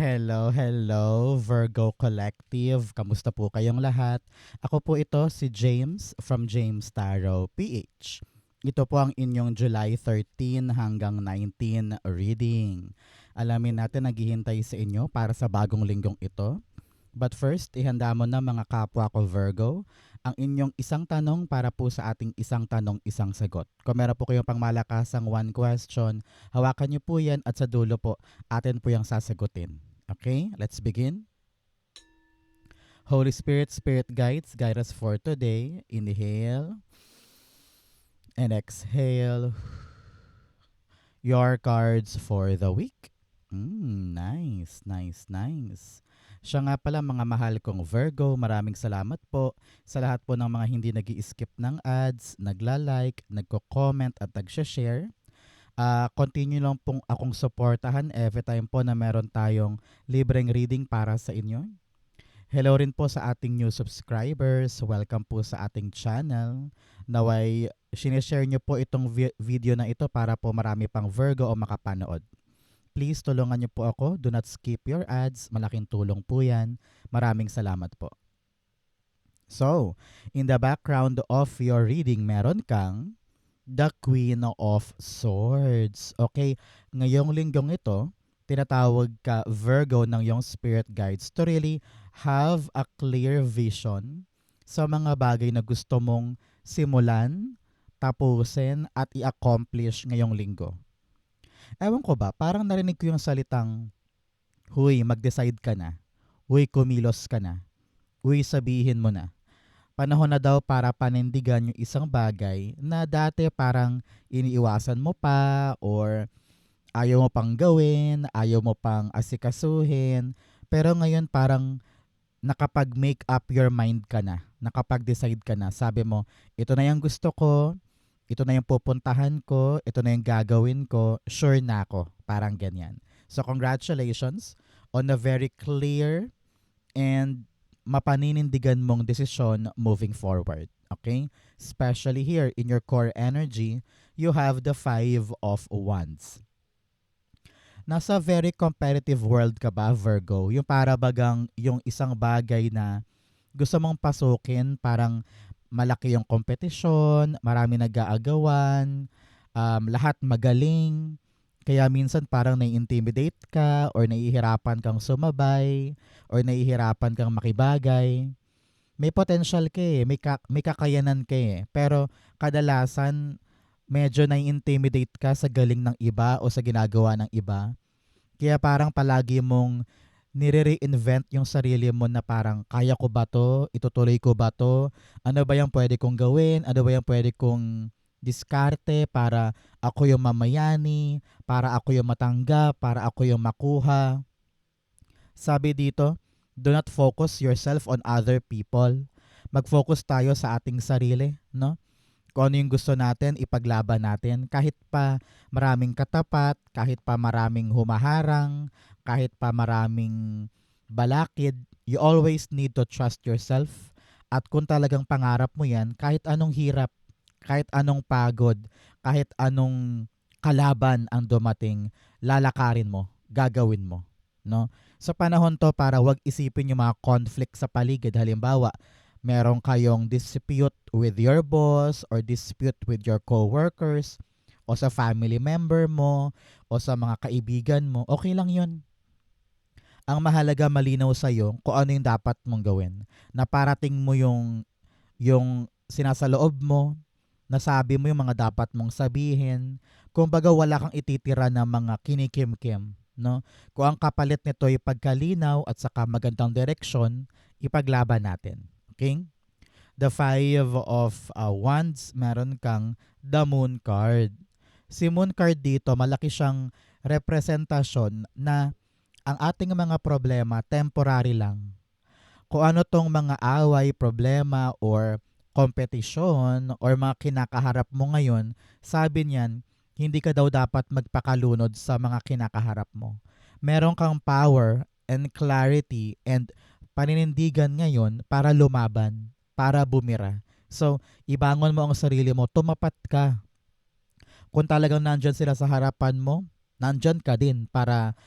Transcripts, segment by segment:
Hello, hello, Virgo Collective. Kamusta po kayong lahat? Ako po ito si James from James Tarot PH. Ito po ang inyong July 13 hanggang 19 reading. Alamin natin naghihintay sa inyo para sa bagong linggong ito. But first, ihanda mo na mga kapwa ko Virgo ang inyong isang tanong para po sa ating isang tanong, isang sagot. Kung meron po kayong pangmalakasang one question, hawakan niyo po yan at sa dulo po, atin po yung sasagutin. Okay, let's begin. Holy Spirit, Spirit Guides, guide us for today. Inhale and exhale your cards for the week. Nice, nice, nice. Siya nga pala mga mahal kong Virgo, maraming salamat po sa lahat po ng mga hindi nag-i-skip ng ads, nagla-like, nagko-comment at nag-share. Continue lang pong akong supportahan every time po na meron tayong libreng reading para sa inyo. Hello rin po sa ating new subscribers. Welcome po sa ating channel. Naway, sinishare nyo po itong video na ito para po marami pang Virgo o makapanood. Please tulungan niyo po ako. Do not skip your ads. Malaking tulong po yan. Maraming salamat po. So, in the background of your reading, meron kang the Queen of Swords. Okay, ngayong linggong ito, tinatawag ka Virgo ng iyong spirit guides to really have a clear vision sa mga bagay na gusto mong simulan, tapusin at i-accomplish ngayong linggo. Ewan ko ba, parang narinig ko yung salitang, huy, mag-decide ka na. Huy, kumilos ka na. Huy, sabihin mo na. Panahon na daw para panindigan yung isang bagay na dati parang iniiwasan mo pa or ayaw mo pang gawin, ayaw mo pang asikasuhin. Pero ngayon parang nakapag-make up your mind ka na. Nakapag-decide ka na. Sabi mo, ito na yung gusto ko, ito na yung pupuntahan ko, ito na yung gagawin ko, sure na ako. Parang ganyan. So congratulations on a very clear and mapaninindigan mong desisyon moving forward. Okay? Especially here in your core energy, you have the 5 of Wands. Nasa very competitive world ka ba, Virgo? Yung para bagang yung isang bagay na gusto mong pasukin, parang malaki yung kompetisyon, marami nag-aagawan, lahat magaling. Kaya minsan parang nai-intimidate ka or nahihirapan kang sumabay or nahihirapan kang makibagay. May potential ka eh, may kakayanan ka eh. Pero kadalasan medyo nai-intimidate ka sa galing ng iba o sa ginagawa ng iba. Kaya parang palagi mong nire-reinvent yung sarili mo na parang kaya ko ba to? Itutuloy ko ba to? Ano ba yung pwede kong gawin? Ano ba yung pwede kong diskarte para ako yung mamayani, para ako yung matanggap, para ako yung makuha? Sabi dito, do not focus yourself on other people. Mag-focus tayo sa ating sarili, no? Kung ano yung gusto natin, ipaglaban natin. Kahit pa maraming katapat, kahit pa maraming humaharang, kahit pa maraming balakid, you always need to trust yourself. At kung talagang pangarap mo yan, kahit anong hirap, kahit anong pagod, kahit anong kalaban ang dumating, lalakarin mo, gagawin mo. No? Sa panahon to para wag isipin yung mga conflict sa paligid. Halimbawa, meron kayong dispute with your boss or dispute with your co-workers o sa family member mo o sa mga kaibigan mo, okay lang yun. Ang mahalaga malinaw sa'yo kung ano yung dapat mong gawin. Na parating mo yung sinasaloob mo, nasabi mo yung mga dapat mong sabihin. Kumbaga wala kang ititira ng mga kinikim-kim. No? Kung ang kapalit nito ay pagkalinaw at saka magandang direksyon, ipaglaban natin. Okay? The 5 of Wands, meron kang the Moon card. Si Moon card dito, malaki siyang representasyon na ang ating mga problema temporary lang. Kung ano tong mga away, problema, or kompetisyon, or mga kinakaharap mo ngayon, sabi niyan, hindi ka daw dapat magpakalunod sa mga kinakaharap mo. Meron kang power and clarity and paninindigan ngayon para lumaban, para bumira. So, ibangon mo ang sarili mo, tumapat ka. Kung talagang nandyan sila sa harapan mo, nandyan ka din para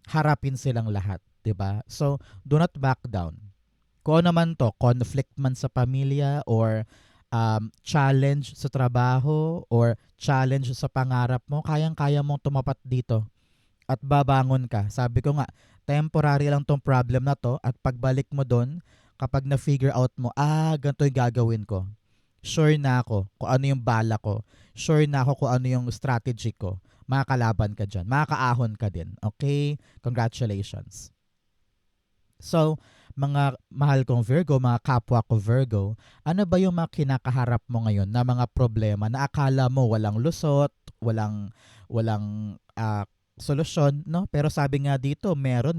harapin silang lahat, 'di ba? So, do not back down. Kung ano naman to, conflict man sa pamilya or challenge sa trabaho or challenge sa pangarap mo, kayang-kaya mong tumapat dito at babangon ka. Sabi ko nga, temporary lang tong problem na to at pagbalik mo doon, kapag na-figure out mo, ganito yung gagawin ko. Sure na ako kung ano yung bala ko. Sure na ako kung ano yung strategy ko. Makakalaban ka dyan. Makakaahon ka din. Okay? Congratulations. So, mga mahal kong Virgo, mga kapwa ko Virgo, ano ba yung mga kinakaharap mo ngayon na mga problema na akala mo walang lusot, walang solusyon, no? Pero sabi nga dito, meron.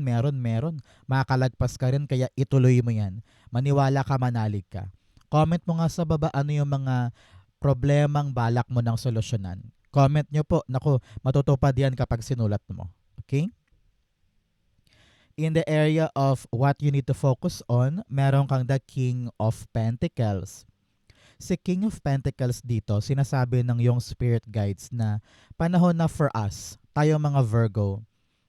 Makakalagpas ka rin kaya ituloy mo 'yan. Maniwala ka, manalig ka. Comment mo nga sa baba ano yung mga problemang balak mo ng solusyonan. Comment nyo po. Naku, matutupad yan kapag sinulat mo. Okay? In the area of what you need to focus on, meron kang the King of Pentacles. Si King of Pentacles dito, sinasabi ng yung spirit guides na panahon na for us, tayo mga Virgo,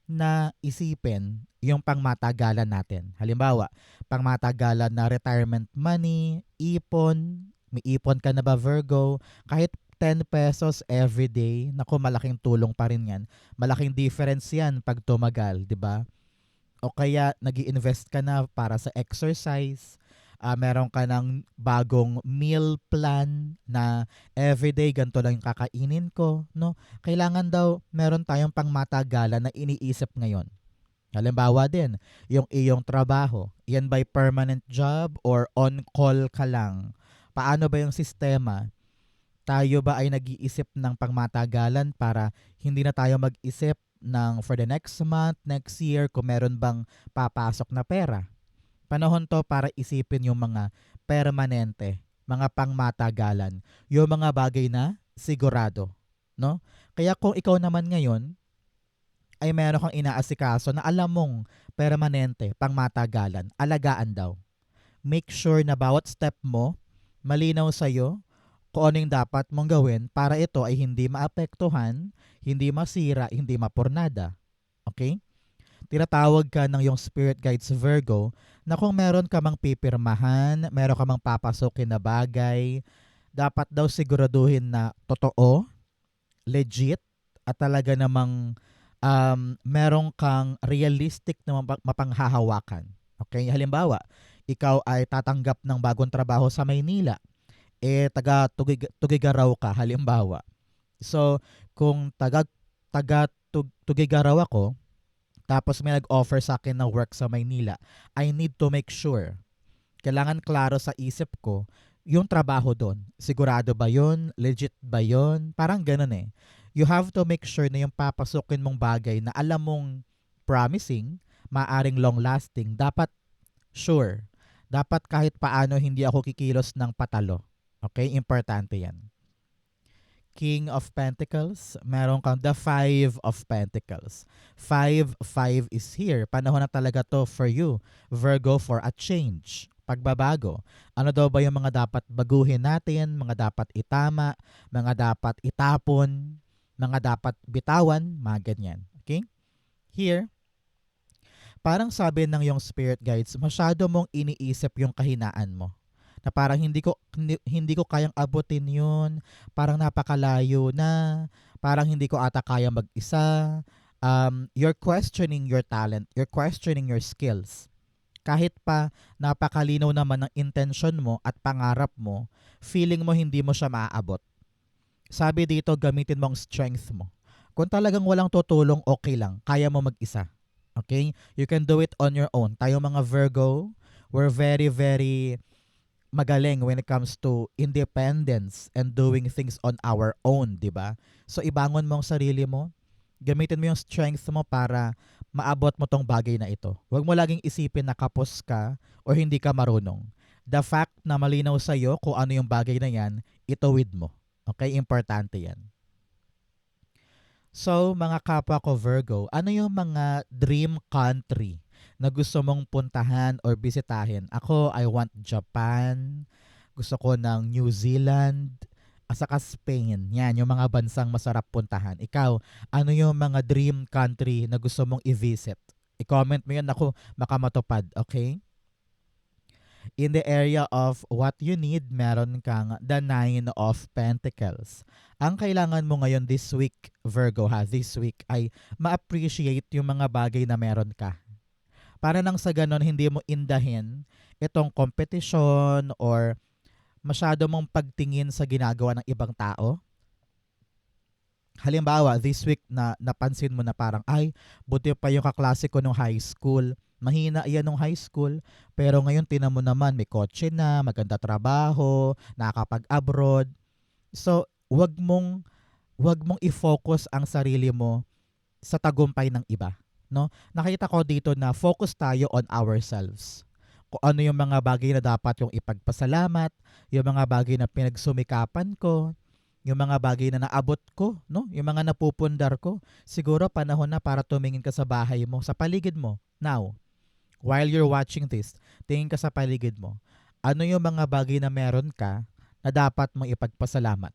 na isipin yung pangmatagalan natin. Halimbawa, pangmatagalan na retirement money, ipon, may ipon ka na ba Virgo? Kahit 10 pesos every day, naku, malaking tulong pa rin yan. Malaking difference yan pag tumagal, di ba? O kaya nag-i-invest ka na para sa exercise, meron ka ng bagong meal plan na everyday ganito lang yung kakainin ko, no? Kailangan daw meron tayong pangmatagalan na iniisip ngayon. Halimbawa din, yung iyong trabaho, yan by permanent job or on-call ka lang? Paano ba yung sistema? Tayo ba ay nag-iisip ng pangmatagalan para hindi na tayo mag-isip ng for the next month, next year, kung meron bang papasok na pera? Panahon to para isipin yung mga permanente, mga pangmatagalan, yung mga bagay na sigurado, no? Kaya kung ikaw naman ngayon ay meron kang inaasikaso na alam mong permanente, pangmatagalan, alagaan daw. Make sure na bawat step mo malinaw sa'yo kung ano yung dapat mong gawin para ito ay hindi maapektuhan, hindi masira, hindi mapurnada. Okay? Tinatawag ka ng yung spirit guides Virgo na kung meron ka mang pipirmahan, meron ka mang papasukin na bagay, dapat daw siguraduhin na totoo, legit, at talaga namang meron kang realistic na mapanghahawakan. Okay? Halimbawa, ikaw ay tatanggap ng bagong trabaho sa Maynila, taga Tugigaraw ka halimbawa. So, kung taga Tugigaraw ako, tapos may nag-offer sa akin ng work sa Maynila, I need to make sure. Kailangan klaro sa isip ko yung trabaho doon. Sigurado ba yun? Legit ba yun? Parang ganun eh. You have to make sure na yung papasukin mong bagay na alam mong promising, maaring long-lasting, dapat sure. Dapat kahit paano hindi ako kikilos ng patalo. Okay? Importante yan. King of Pentacles, meron kang the Five of Pentacles. 5 is here. Panahon na talaga to for you, Virgo, for a change. Pagbabago. Ano daw ba yung mga dapat baguhin natin, mga dapat itama, mga dapat itapon, mga dapat bitawan, mga ganyan. Okay? Here, parang sabi ng yung spirit guides, masyado mong iniisip yung kahinaan mo. Na parang hindi ko kayang abutin yun, parang napakalayo na, parang hindi ko ata kaya mag-isa. You're questioning your talent, you're questioning your skills. Kahit pa napakalinaw naman ng intention mo at pangarap mo, feeling mo hindi mo siya maaabot. Sabi dito, gamitin mo ang strength mo. Kung talagang walang tutulong, okay lang, kaya mo mag-isa. Okay? You can do it on your own. Tayo mga Virgo, we're very, very magaling when it comes to independence and doing things on our own, di ba? So, ibangon mo ang sarili mo. Gamitin mo yung strength mo para maabot mo tong bagay na ito. Huwag mo laging isipin na kapos ka o hindi ka marunong. The fact na malinaw sa'yo kung ano yung bagay na yan, ituwid mo. Okay? Importante yan. So, mga kapwa ko Virgo, ano yung mga dream country na gusto mong puntahan or bisitahin? Ako, I want Japan. Gusto ko ng New Zealand. saka Spain. Yan, yung mga bansang masarap puntahan. Ikaw, ano yung mga dream country na gusto mong i-visit? I-comment mo yun, ako, makamatupad, okay? In the area of what you need, meron kang the Nine of Pentacles. Ang kailangan mo ngayon this week, Virgo ha, this week ay ma-appreciate yung mga bagay na meron ka. Para nang sa ganon, hindi mo indahin itong competition or masyado mong pagtingin sa ginagawa ng ibang tao. Halimbawa, this week na napansin mo na parang, ay, buti pa yung kaklase ko nung high school. Mahina yan nung high school. Pero ngayon, tinan mo naman, may kotse na, maganda trabaho, nakakapag-abroad. So, wag mong i-focus ang sarili mo sa tagumpay ng iba. No? Nakita ko dito na focus tayo on ourselves. Kung ano yung mga bagay na dapat yung ipagpasalamat, yung mga bagay na pinagsumikapan ko, yung mga bagay na naabot ko, no? Yung mga napupundar ko. Siguro panahon na para tumingin ka sa bahay mo, sa paligid mo. Now, while you're watching this, tingin ka sa paligid mo. Ano yung mga bagay na meron ka na dapat mong ipagpasalamat?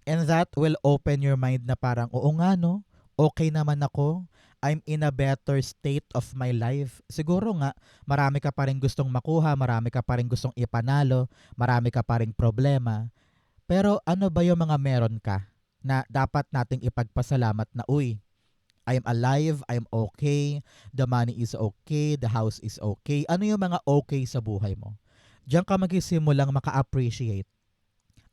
And that will open your mind na parang, oo nga no, okay naman ako. I'm in a better state of my life. Siguro nga, marami ka pa rin gustong makuha, marami ka pa rin gustong ipanalo, marami ka pa rin problema. Pero ano ba yung mga meron ka na dapat nating ipagpasalamat na, uy, I'm alive, I'm okay, the money is okay, the house is okay. Ano yung mga okay sa buhay mo? Diyan ka magsimulang maka-appreciate.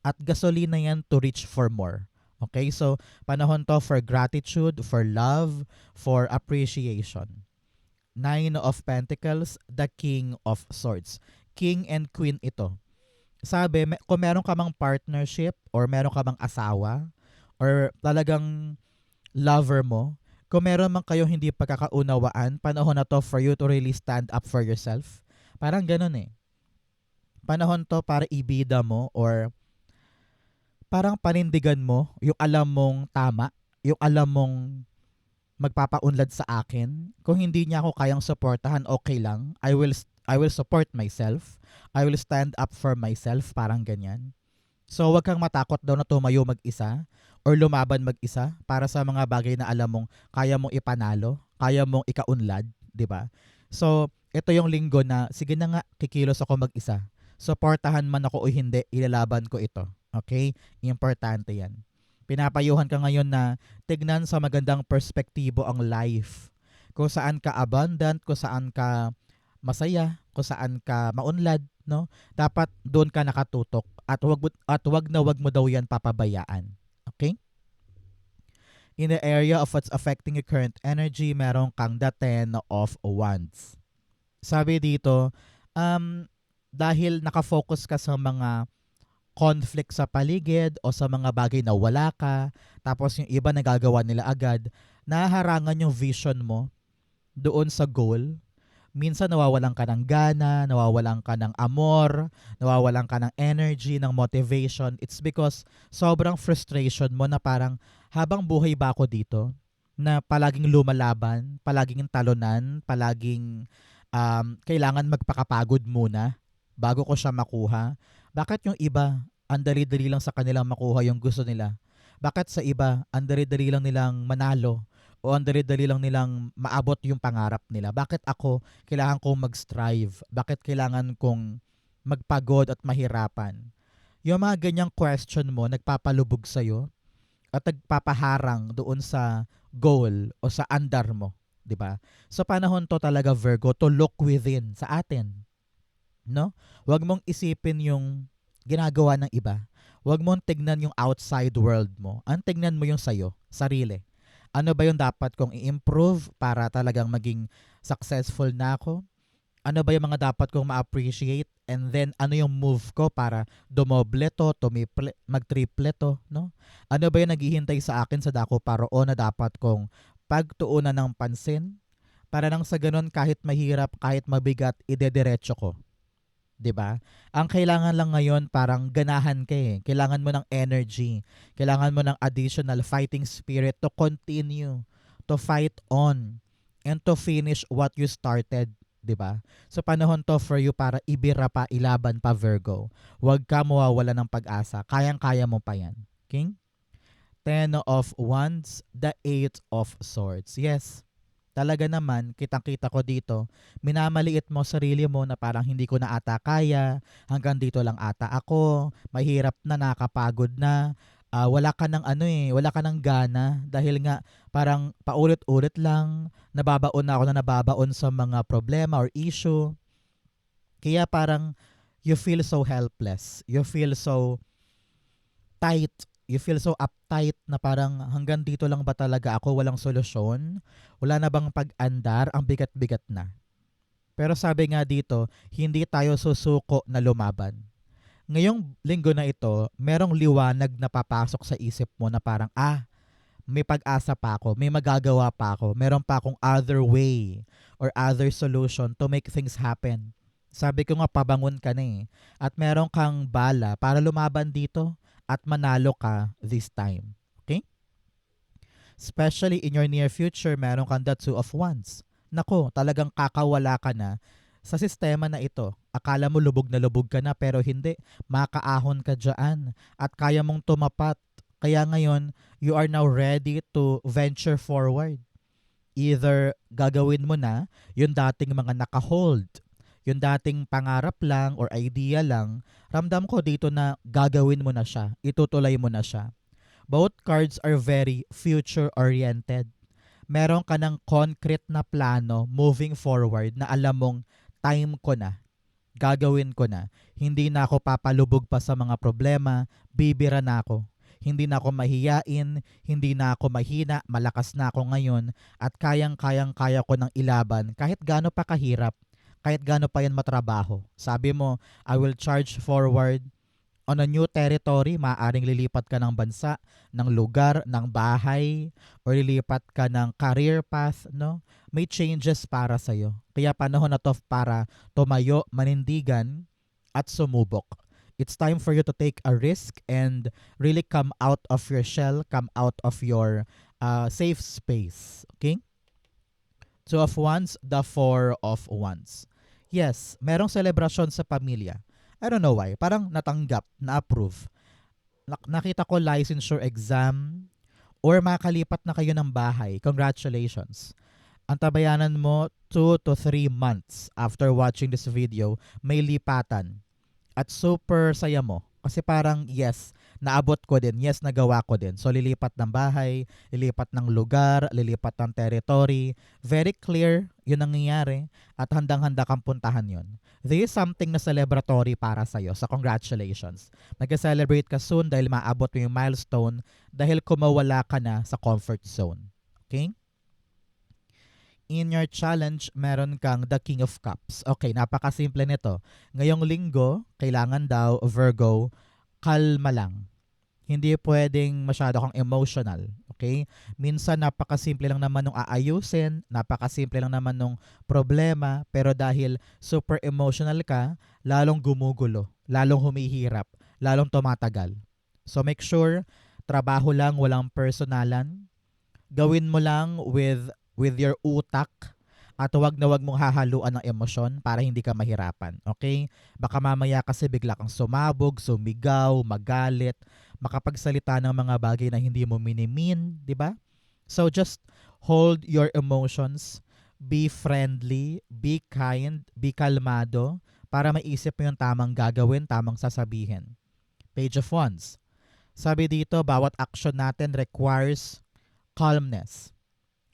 At gasolina yan to reach for more. Okay, so panahon to for gratitude, for love, for appreciation. Nine of Pentacles, the King of Swords. King and Queen ito. Sabi, kung meron ka mang partnership or meron ka mang asawa or talagang lover mo, kung meron man kayo hindi pagkakaunawaan, panahon na to for you to really stand up for yourself. Parang ganun eh. Panahon to para ibida mo or parang panindigan mo yung alam mong tama, yung alam mong magpapaunlad sa akin. Kung hindi niya ako kayang suportahan, okay lang. I will support myself. I will stand up for myself, parang ganyan. So, wag kang matakot daw na tumayo mag-isa or lumaban mag-isa para sa mga bagay na alam mong kaya mong ipanalo, kaya mong ikaunlad, 'di ba? So, ito yung linggo na sige na nga, kikilos ako mag-isa. Suportahan man ako o hindi, ilalaban ko ito. Okay? Importante 'yan. Pinapayuhan ka ngayon na tignan sa magandang perspektibo ang life. Kung saan ka abundant, kung saan ka masaya, kung saan ka maunlad, no? Dapat doon ka nakatutok at wag mo daw 'yan papabayaan. Okay? In the area of what's affecting your current energy, meron kang the Ten of Wands. Sabi dito, dahil nakafocus ka sa mga conflict sa paligid o sa mga bagay na wala ka, tapos yung iba nagagawa nila agad, nahaharangan yung vision mo doon sa goal. Minsan nawawalan ka ng gana, nawawalan ka ng amor, nawawalan ka ng energy, ng motivation. It's because sobrang frustration mo na parang habang buhay ba ako dito, na palaging lumalaban, palaging talunan, palaging kailangan magpakapagod muna bago ko siya makuha. Bakit yung iba, ang dali-dali lang sa kanilang makuha yung gusto nila? Bakit sa iba, ang dali-dali lang nilang manalo? O ang dali-dali lang nilang maabot yung pangarap nila? Bakit ako, kailangan kong mag-strive? Bakit kailangan kong magpagod at mahirapan? Yung mga ganyang question mo, nagpapalubog sa'yo at nagpapaharang doon sa goal o sa andar mo. 'Di ba? So panahon to talaga, Virgo, to look within sa atin. No? Huwag mong isipin yung ginagawa ng iba. Huwag mong tignan yung outside world mo. Ang tignan mo yung sa'yo, sarili. Ano ba yung dapat kong i-improve para talagang maging successful na ako? Ano ba yung mga dapat kong ma-appreciate? And then, ano yung move ko para dumoble to, mag-triple to, no? Ano ba yung naghihintay sa akin sa dako paroon na dapat kong pagtuunan ng pansin? Para nang sa ganun, kahit mahirap, kahit mabigat, idediretso ko. 'Di ba? Ang kailangan lang ngayon parang ganahan ka eh. Kailangan mo ng energy. Kailangan mo ng additional fighting spirit to continue, to fight on, and to finish what you started. 'di ba? So panahon to for you para ibira pa, ilaban pa, Virgo. Huwag ka mawawala ng pag-asa. Kayang-kaya mo pa 'yan. Okay? Ten of Wands, the Eight of Swords. Yes, talaga naman, kitang-kita ko dito, minamaliit mo sarili mo na parang hindi ko na ata kaya, hanggang dito lang ata ako, mahirap na, nakakapagod na, wala ka ng ano wala ka ng gana dahil nga parang paulit-ulit lang, nababaon na ako na nababaon sa mga problema or issue. Kaya parang you feel so helpless, you feel so tight, you feel so uptight na parang hanggang dito lang ba talaga ako, walang solusyon? Wala na bang pag-andar? Ang bigat-bigat na. Pero sabi nga dito, hindi tayo susuko na lumaban. Ngayong linggo na ito, merong liwanag na papasok sa isip mo na parang, may pag-asa pa ako, may magagawa pa ako, meron pa akong other way or other solution to make things happen. Sabi ko nga, pabangon ka na at meron kang bala para lumaban dito at manalo ka this time. Okay? Especially in your near future, meron kang the Two of Wands. Nako, talagang kakawala ka na sa sistema na ito. Akala mo lubog na lubog ka na pero hindi. Makaahon ka dyan at kaya mong tumapat. Kaya ngayon, you are now ready to venture forward. Either gagawin mo na yung dating mga naka-hold, yung dating pangarap lang or idea lang, ramdam ko dito na gagawin mo na siya, itutuloy mo na siya. Both cards are very future-oriented. Meron ka ng concrete na plano moving forward na alam mong time ko na, gagawin ko na. Hindi na ako papalubog pa sa mga problema, bibira na ako. Hindi na ako mahiyain, hindi na ako mahina, malakas na ako ngayon at kayang-kaya ko ng ilaban kahit gaano pa kahirap, kahit gaano pa yan matrabaho. Sabi mo, I will charge forward on a new territory. Maaaring lilipat ka ng bansa, ng lugar, ng bahay, or lilipat ka ng career path, no? May changes para sa'yo. Kaya panahon na to para tumayo, manindigan, at sumubok. It's time for you to take a risk and really come out of your shell, come out of your safe space. Okay? Two of Wands, the Four of Wands. Yes, merong celebration sa pamilya. I don't know why. Parang natanggap, na-approve. Nakita ko licensure exam or makalipat na kayo ng bahay. Congratulations. Ang tabayanan mo, 2 to 3 months after watching this video, may lipatan. At super saya mo. Kasi parang yes, naabot ko din. Yes, nagawa ko din. So lilipat ng bahay, lilipat ng lugar, lilipat ng territory. Very clear yun ang nangyayari at handang-handa kang puntahan yun. This is something na celebratory para sa'yo. So congratulations. Mag-celebrate ka soon dahil maabot mo yung milestone dahil kumawala ka na sa comfort zone. Okay? In your challenge, meron kang the King of Cups. Okay, napakasimple nito. Ngayong linggo, kailangan daw, Virgo, kalma lang. Hindi pwedeng masyado kang emotional. Okay? Minsan, napakasimple lang naman nung aayusin, napakasimple lang naman nung problema, pero dahil super emotional ka, lalong gumugulo, lalong humihirap, lalong tumatagal. So make sure, trabaho lang, walang personalan. Gawin mo lang with your utak at wag na wag mong hahaluan ng emosyon para hindi ka mahirapan. Okay? Baka mamaya kasi bigla kang sumabog, sumigaw, magalit, makapagsalita ng mga bagay na hindi mo minimin, di ba? So just hold your emotions, be friendly, be kind, be kalmado para maisip mo yung tamang gagawin, tamang sasabihin. Page of Wands. Sabi dito, bawat action natin requires calmness.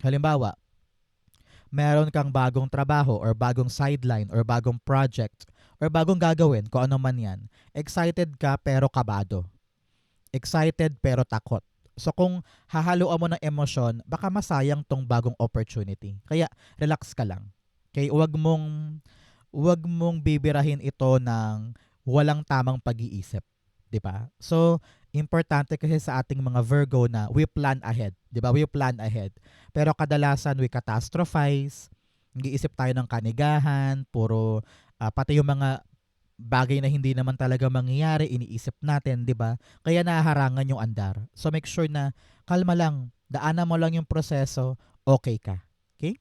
Halimbawa, meron kang bagong trabaho or bagong sideline or bagong project or bagong gagawin, kung ano man yan. Excited ka pero kabado. Excited pero takot. So kung hahaluan mo ng emosyon, baka masayang tong bagong opportunity. Kaya relax ka lang. Okay, wag mong bibirahin ito ng walang tamang pag-iisip, 'di ba? So importante kasi sa ating mga Virgo na we plan ahead, 'di ba? We plan ahead. Pero kadalasan we catastrophize, nag-iisip tayo ng kanigahan, puro pati yung mga bagay na hindi naman talaga mangyayari, iniisip natin, 'di ba? Kaya nahaharangan yung andar. So make sure na kalma lang, daanan mo lang yung proseso, okay ka. Okay?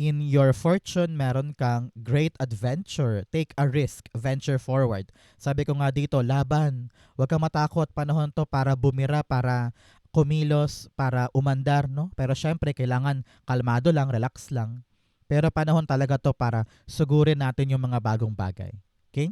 In your fortune, meron kang great adventure. Take a risk. Venture forward. Sabi ko nga dito, laban. Huwag kang matakot. Panahon to para bumira, para kumilos, para umandar, no? Pero syempre, kailangan kalmado lang, relax lang. Pero panahon talaga to para sugurin natin yung mga bagong bagay. Okay?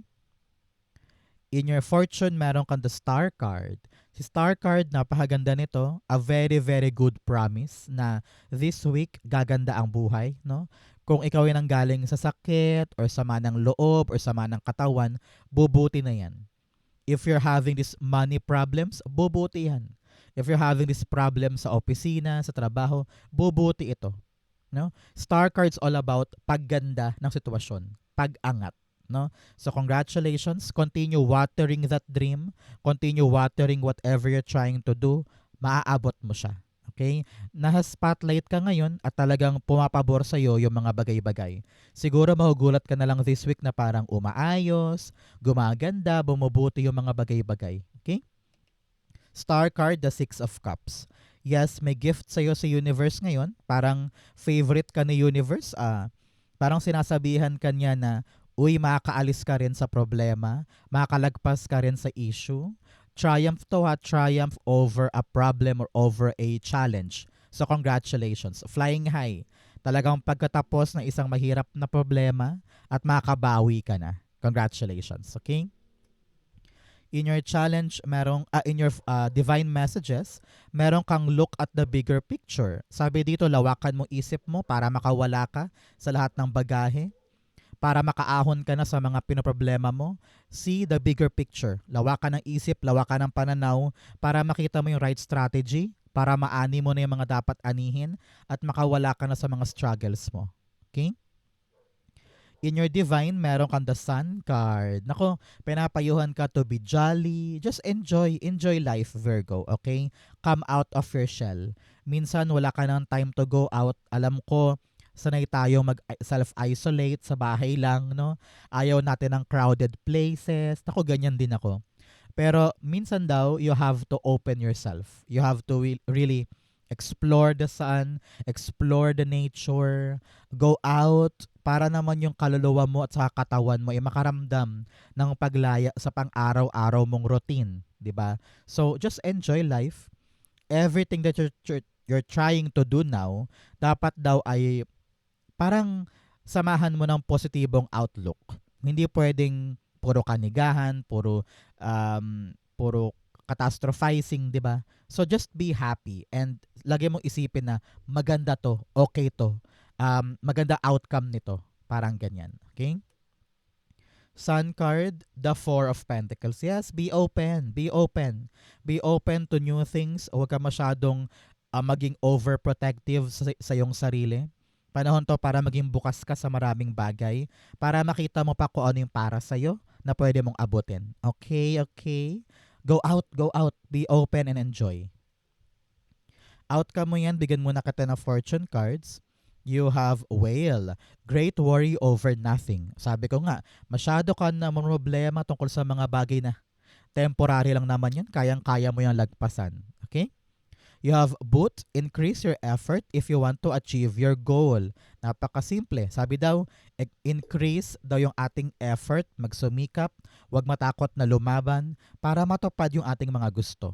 In your fortune, meron kang the star card. Si star card, napakaganda nito. A very, very good promise na this week, gaganda ang buhay. No? Kung ikaw ay nanggaling sa sakit or sama ng loob or sama ng katawan, bubuti na yan. If you're having these money problems, bubuti yan. If you're having this problem sa opisina, sa trabaho, bubuti ito. No? Star card's all about pagganda ng sitwasyon, pag-angat. No? So congratulations, continue watering that dream, continue watering whatever you're trying to do, maaabot mo siya. Okay? Nasa-spotlight ka ngayon at talagang pumapabor sa'yo yung mga bagay-bagay. Siguro mahugulat ka na lang this week na parang umaayos, gumaganda, bumubuti yung mga bagay-bagay. Okay? Star card, the Six of Cups. Yes, may gift sa'yo sa universe ngayon. Parang favorite ka ni universe. Parang sinasabihan ka niya na, uy, makakaalis ka rin sa problema, makakalagpas ka rin sa issue. Triumph to ha, triumph over a problem or over a challenge. So congratulations, flying high. Talagang pagkatapos ng isang mahirap na problema at makabawi ka na. Congratulations, okay? In your challenge, in your divine messages, meron kang look at the bigger picture. Sabi dito, lawakan mo isip mo para makawala ka sa lahat ng bagahe, para makaahon ka na sa mga pinoproblema mo. See the bigger picture. Lawakan ng isip, lawakan ng pananaw para makita mo yung right strategy, para maani mo na yung mga dapat anihin at makawala ka na sa mga struggles mo. Okay? In your divine, meron kang the sun card. Nako, pinapayuhan ka to be jolly. Just enjoy life, Virgo, okay? Come out of your shell. Minsan, wala ka ng time to go out. Alam ko, sanay tayo mag-self-isolate sa bahay lang, no? Ayaw natin ng crowded places. Nako, ganyan din ako. Pero minsan daw, you have to open yourself. You have to really explore the sun, explore the nature, go out, para naman yung kaluluwa mo at sa katawan mo ay makaramdam ng paglaya sa pang-araw-araw mong routine, 'di ba? So just enjoy life. Everything that you're trying to do now, dapat daw ay parang samahan mo ng positibong outlook. Hindi pwedeng puro kanigahan, puro catastrophizing, 'di ba? So just be happy and lagi mong isipin na maganda to, okay to. Maganda outcome nito. Parang ganyan. Okay? Sun card, the Four of Pentacles. Yes, be open. Be open. Be open to new things. Huwag ka masyadong maging overprotective sa iyong sarili. Panahon to para maging bukas ka sa maraming bagay. Para makita mo pa kung ano yung para sa'yo na pwede mong abutin. Okay, okay. Go out, go out. Be open and enjoy. Outcome mo yan, bigyan mo na kita ng fortune cards. You have whale. Great worry over nothing. Sabi ko nga, masyado ka na problema tungkol sa mga bagay na temporary lang naman yan. Kayang-kaya mo yung lagpasan. Okay? You have boot. Increase your effort if you want to achieve your goal. Napakasimple. Sabi daw, increase daw yung ating effort, magsumikap, huwag matakot na lumaban para matupad yung ating mga gusto.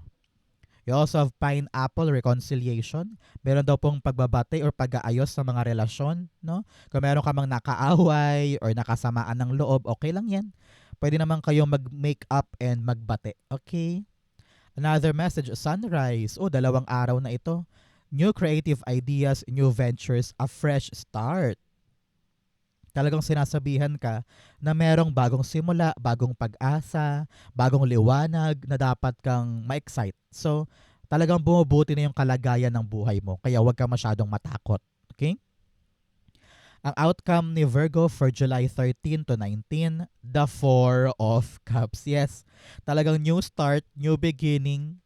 You also have pineapple reconciliation. Meron daw pong pagbabate or pag-aayos sa mga relasyon, no? Kung meron ka mang nakaaway or nakasamaan ng loob, okay lang yan. Pwede naman kayong mag-make up and magbate. Okay? Another message, sunrise. Oh, 2 araw na ito. New creative ideas, new ventures, a fresh start. Talagang sinasabihan ka na merong bagong simula, bagong pag-asa, bagong liwanag na dapat kang ma-excite. So, talagang bumubuti na yung kalagayan ng buhay mo. Kaya huwag ka masyadong matakot. Okay? Ang outcome ni Virgo for July 13 to 19, the Four of Cups. Yes, talagang new start, new beginning.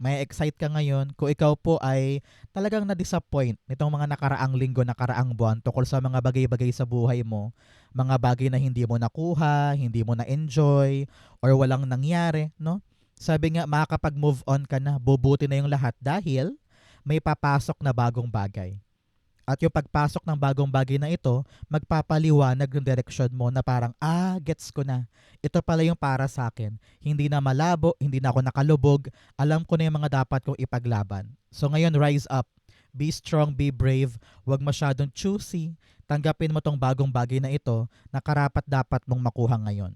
May excite ka ngayon kung ikaw po ay talagang na-disappoint nitong mga nakaraang linggo, nakaraang buwan tungkol sa mga bagay-bagay sa buhay mo, mga bagay na hindi mo nakuha, hindi mo na-enjoy, or walang nangyari, no? Sabi nga, makakapag-move on ka na, bubuti na yung lahat dahil may papasok na bagong bagay. At yung pagpasok ng bagong bagay na ito, magpapaliwanag yung direksyon mo na parang, gets ko na. Ito pala yung para sa akin. Hindi na malabo, hindi na ako nakalubog. Alam ko na yung mga dapat kong ipaglaban. So ngayon, rise up. Be strong, be brave. Huwag masyadong choosy. Tanggapin mo tong bagong bagay na ito na karapat dapat mong makuha ngayon.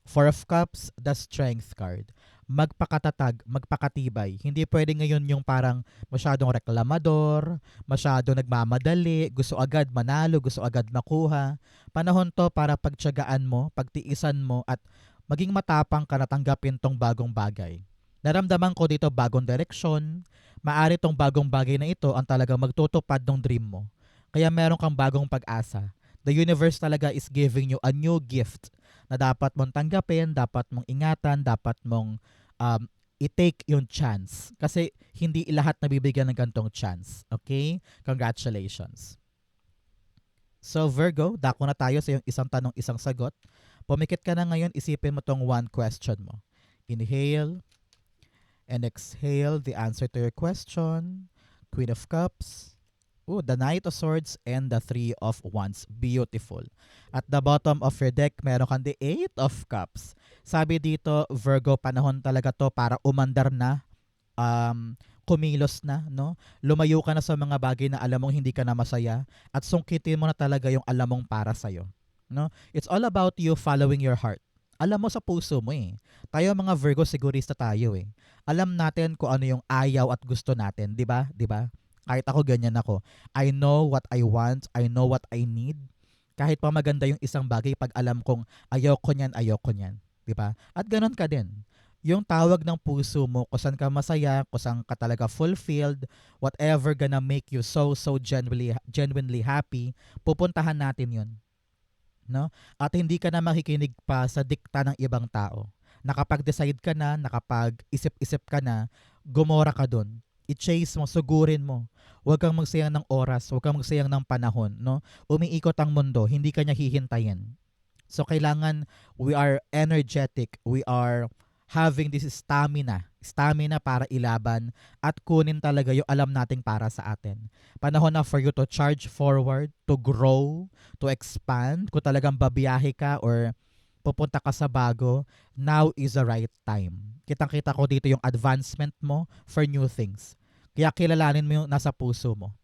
Four of Cups, the Strength card. Magpakatatag, magpakatibay. Hindi pwede ngayon yung parang masyadong reklamador, masyadong nagmamadali, gusto agad manalo, gusto agad makuha. Panahon to para pagtiyagaan mo, pagtiisan mo, at maging matapang ka na tanggapin tong bagong bagay. Naramdaman ko dito bagong direksyon. Maari tong bagong bagay na ito ang talagang magtutupad ng dream mo. Kaya meron kang bagong pag-asa. The universe talaga is giving you a new gift na dapat mong tanggapin, dapat mong ingatan, dapat mong i-take yung chance. Kasi hindi lahat nabibigyan ng gantong chance. Okay? Congratulations. So Virgo, dako na tayo sa yung isang tanong, isang sagot. Pumikit ka na ngayon, isipin mo tong one question mo. Inhale and exhale the answer to your question. Queen of Cups. The Knight of Swords and the Three of Wands. Beautiful. At the bottom of your deck, meron kang the Eight of Cups. Sabi dito, Virgo, panahon talaga to para umandar na, kumilos na, no? Lumayo ka na sa mga bagay na alam mong hindi ka na masaya at sungkitin mo na talaga yung alam mong para sa'yo. No? It's all about you following your heart. Alam mo sa puso mo eh. Tayo mga Virgo, sigurista tayo eh. Alam natin kung ano yung ayaw at gusto natin, di ba? Di ba? Kahit ako, ganyan ako. I know what I want. I know what I need. Kahit pa maganda yung isang bagay, pag alam kong ayoko niyan. Diba? At ganon ka din. Yung tawag ng puso mo, kung saan ka masaya, kung saan ka talaga fulfilled, whatever gonna make you so genuinely happy, pupuntahan natin yun. No? At hindi ka na makikinig pa sa dikta ng ibang tao. Nakapag-decide ka na, nakapag-isip-isip ka na, gumora ka dun. I-chase mo, sugurin mo. Huwag kang magsayang ng oras, huwag kang magsayang ng panahon, no? Umiikot ang mundo, hindi ka niya hihintayin. So kailangan we are energetic, we are having this stamina para ilaban at kunin talaga yung alam nating para sa atin. Panahon na for you to charge forward, to grow, to expand. Kung talagang babiyahe ka or pupunta ka sa bago, now is the right time. Kitang-kita ko dito yung advancement mo for new things. Kaya kilalanin mo yung nasa puso mo.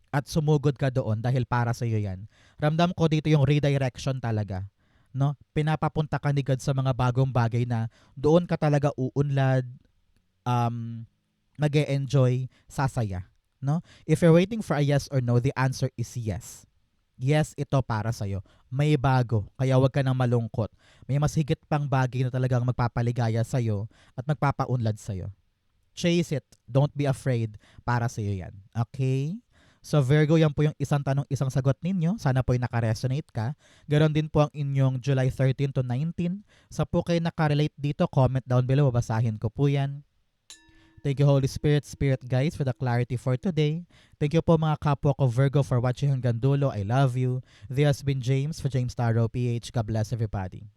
At sumugod ka doon dahil para sa iyo yan. Ramdam ko dito yung redirection talaga. No? Pinapapunta ka ni God sa mga bagong bagay na doon ka talaga uunlad, mag-e-enjoy, sasaya. No? If you're waiting for a yes or no, the answer is yes. Yes, ito para sa'yo. May bago, kaya huwag ka nang malungkot. May mas higit pang bagay na talagang magpapaligaya sa'yo at magpapaunlad sa'yo. Chase it. Don't be afraid. Para sa'yo yan. Okay? So Virgo, yan po yung isang tanong, isang sagot ninyo. Sana po yung nakaresonate ka. Ganon din po ang inyong July 13 to 19. Sa po kayo nakarelate dito, comment down below. Babasahin ko po yan. Thank you, Holy Spirit, Spirit Guides, for the clarity for today. Thank you po mga kapwa ko Virgo for watching hanggang dulo. I love you. This has been James for James Taro PH. God bless everybody.